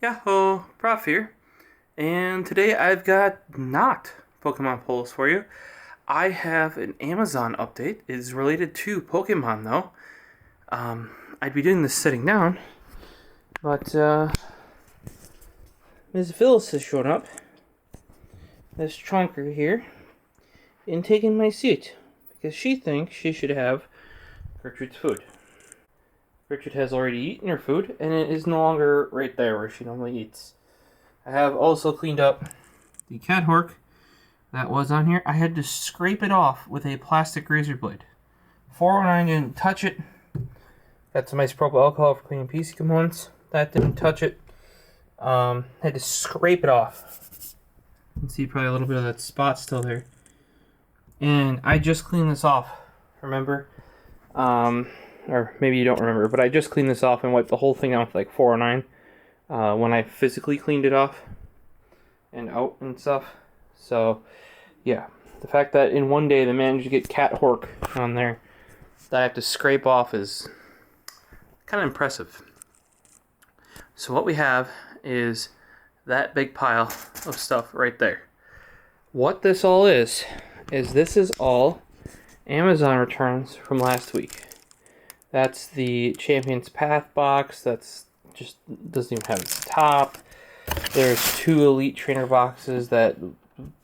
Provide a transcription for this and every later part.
Yahoo, Prof here, and today I've got not Pokemon polls for you. I have an Amazon update. It is related to Pokemon though. I'd be doing this sitting down, but Ms. Phyllis has shown up, Ms. Trunker here, and taken my seat because she thinks she should have Gertrude's food. Gertrude has already eaten her food, and it is no longer right there where she normally eats. I have also cleaned up the cat hork that was on here. I had to scrape it off with a plastic razor blade. 409 didn't touch it. Got some isopropyl alcohol for cleaning PC components. That didn't touch it. Had to scrape it off. You can see probably a little bit of that spot still there. And I just cleaned this off. Remember? Or maybe you don't remember, but I just cleaned this off and wiped the whole thing out with like 409 when I physically cleaned it off and out and stuff. So, yeah, the fact that in one day they managed to get cat hork on there that I have to scrape off is kind of impressive. So what we have is that big pile of stuff right there. What this all is this is all Amazon returns from last week. That's the Champion's Path box. That's just doesn't even have its top. There's 2 Elite Trainer boxes that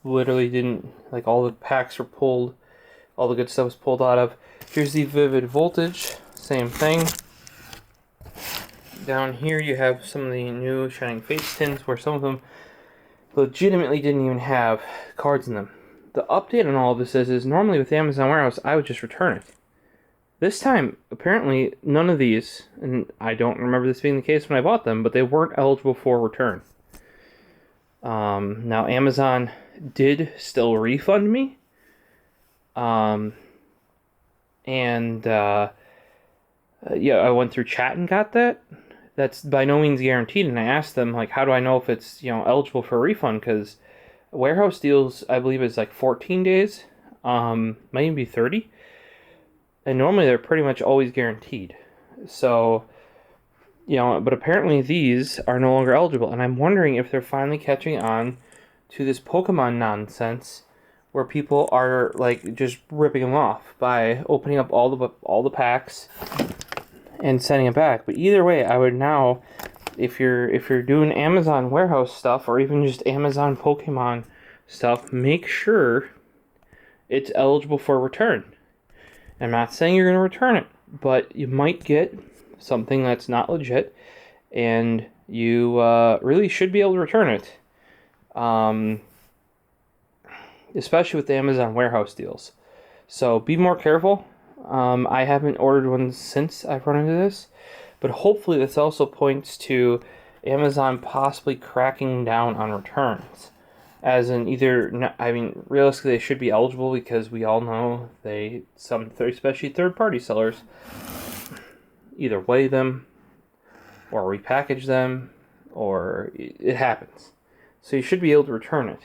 literally didn't, like, all the packs were pulled. All the good stuff was pulled out of. Here's the Vivid Voltage. Same thing. Down here you have some of the new Shining Fates tins where some of them legitimately didn't even have cards in them. The update on all of this is normally with Amazon Warehouse, I would just return it. This time, apparently, none of these, and I don't remember this being the case when I bought them, but they weren't eligible for return. Now, Amazon did still refund me. Yeah, I went through chat and got that. That's by no means guaranteed, and I asked them, like, how do I know if it's, eligible for a refund? Because warehouse deals, I believe, is like 14 days, might even be 30. And normally they're pretty much always guaranteed. So, but apparently these are no longer eligible. And I'm wondering if they're finally catching on to this Pokemon nonsense where people are, like, just ripping them off by opening up all the packs and sending it back. But either way, I would now, if you're doing Amazon warehouse stuff or even just Amazon Pokemon stuff, make sure it's eligible for return. I'm not saying you're going to return it, but you might get something that's not legit, and you really should be able to return it, especially with the Amazon warehouse deals. So be more careful. I haven't ordered one since I've run into this, but hopefully this also points to Amazon possibly cracking down on returns. As in realistically, they should be eligible because we all know especially third-party sellers, either weigh them or repackage them, or it happens. So you should be able to return it,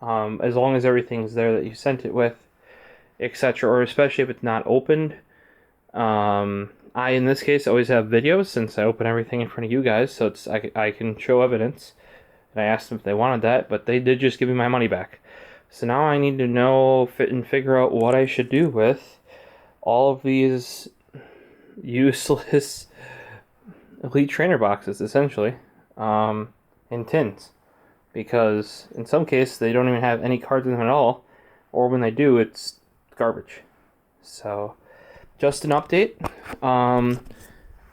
as long as everything's there that you sent it with, etc. Or especially if it's not opened. I, in this case, always have videos since I open everything in front of you guys, so I can show evidence. And I asked them if they wanted that, but they did just give me my money back. So now I need to figure out what I should do with all of these useless Elite Trainer boxes, essentially, in tins. Because in some cases, they don't even have any cards in them at all, or when they do, it's garbage. So, just an update. And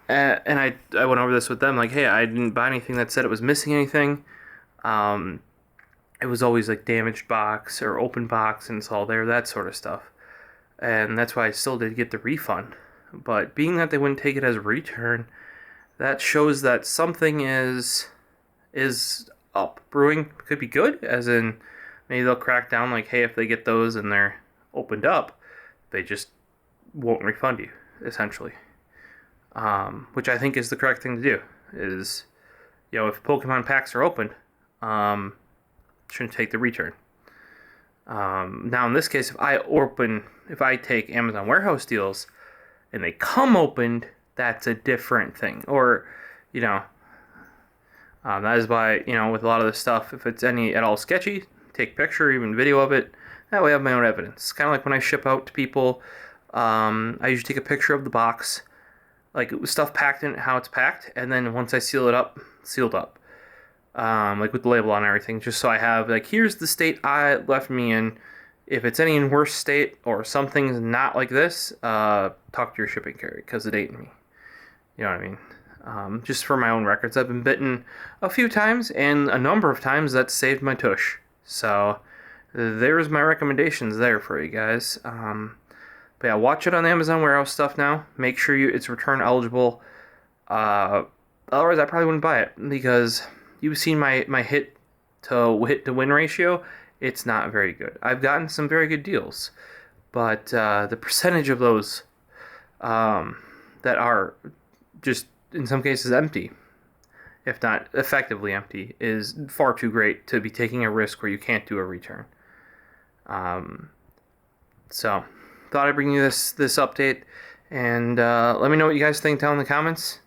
I went over this with them, like, hey, I didn't buy anything that said it was missing anything. It was always like damaged box or open box and it's all there, that sort of stuff. And that's why I still did get the refund. But being that they wouldn't take it as a return, that shows that something is up. Brewing could be good, as in maybe they'll crack down, like, hey, if they get those and they're opened up, they just won't refund you, essentially. Which I think is the correct thing to do. Is, if Pokemon packs are opened, shouldn't take the return. Now in this case, if I take Amazon warehouse deals and they come opened, that's a different thing. Or, That is why, with a lot of this stuff, if it's any at all sketchy, take a picture, even video of it. That way I have my own evidence. Kind of like when I ship out to people, I usually take a picture of the box, like stuff packed in it, how it's packed, and then once I seal it up, sealed up, like with the label on everything, just so I have, like, here's the state I left me in. If it's any in worse state or something's not like this, talk to your shipping carrier because it ain't me. You know what I mean? Just for my own records, I've been bitten a few times, and a number of times that saved my tush. So there's my recommendations there for you guys. But yeah, watch it on the Amazon warehouse stuff now. Make sure it's return eligible. Otherwise, I probably wouldn't buy it because you've seen my hit to win ratio. It's not very good. I've gotten some very good deals, but the percentage of those that are just in some cases empty, if not effectively empty, is far too great to be taking a risk where you can't do a return. So thought I'd bring you this update, and let me know what you guys think down in the comments.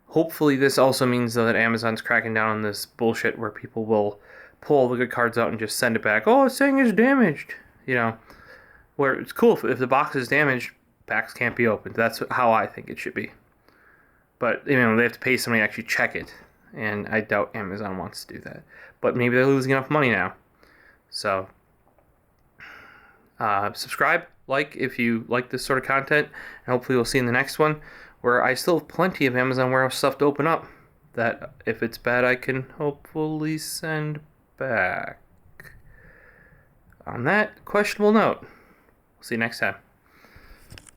Hopefully this also means though that Amazon's cracking down on this bullshit where people will pull all the good cards out and just send it back. Oh, it's saying it's damaged. Where it's cool if the box is damaged, packs can't be opened. That's how I think it should be. But they have to pay somebody to actually check it, and I doubt Amazon wants to do that. But maybe they're losing enough money now. So subscribe, like if you like this sort of content, and hopefully we'll see you in the next one, where I still have plenty of Amazon warehouse stuff to open up that if it's bad I can hopefully send back. On that questionable note, see you next time.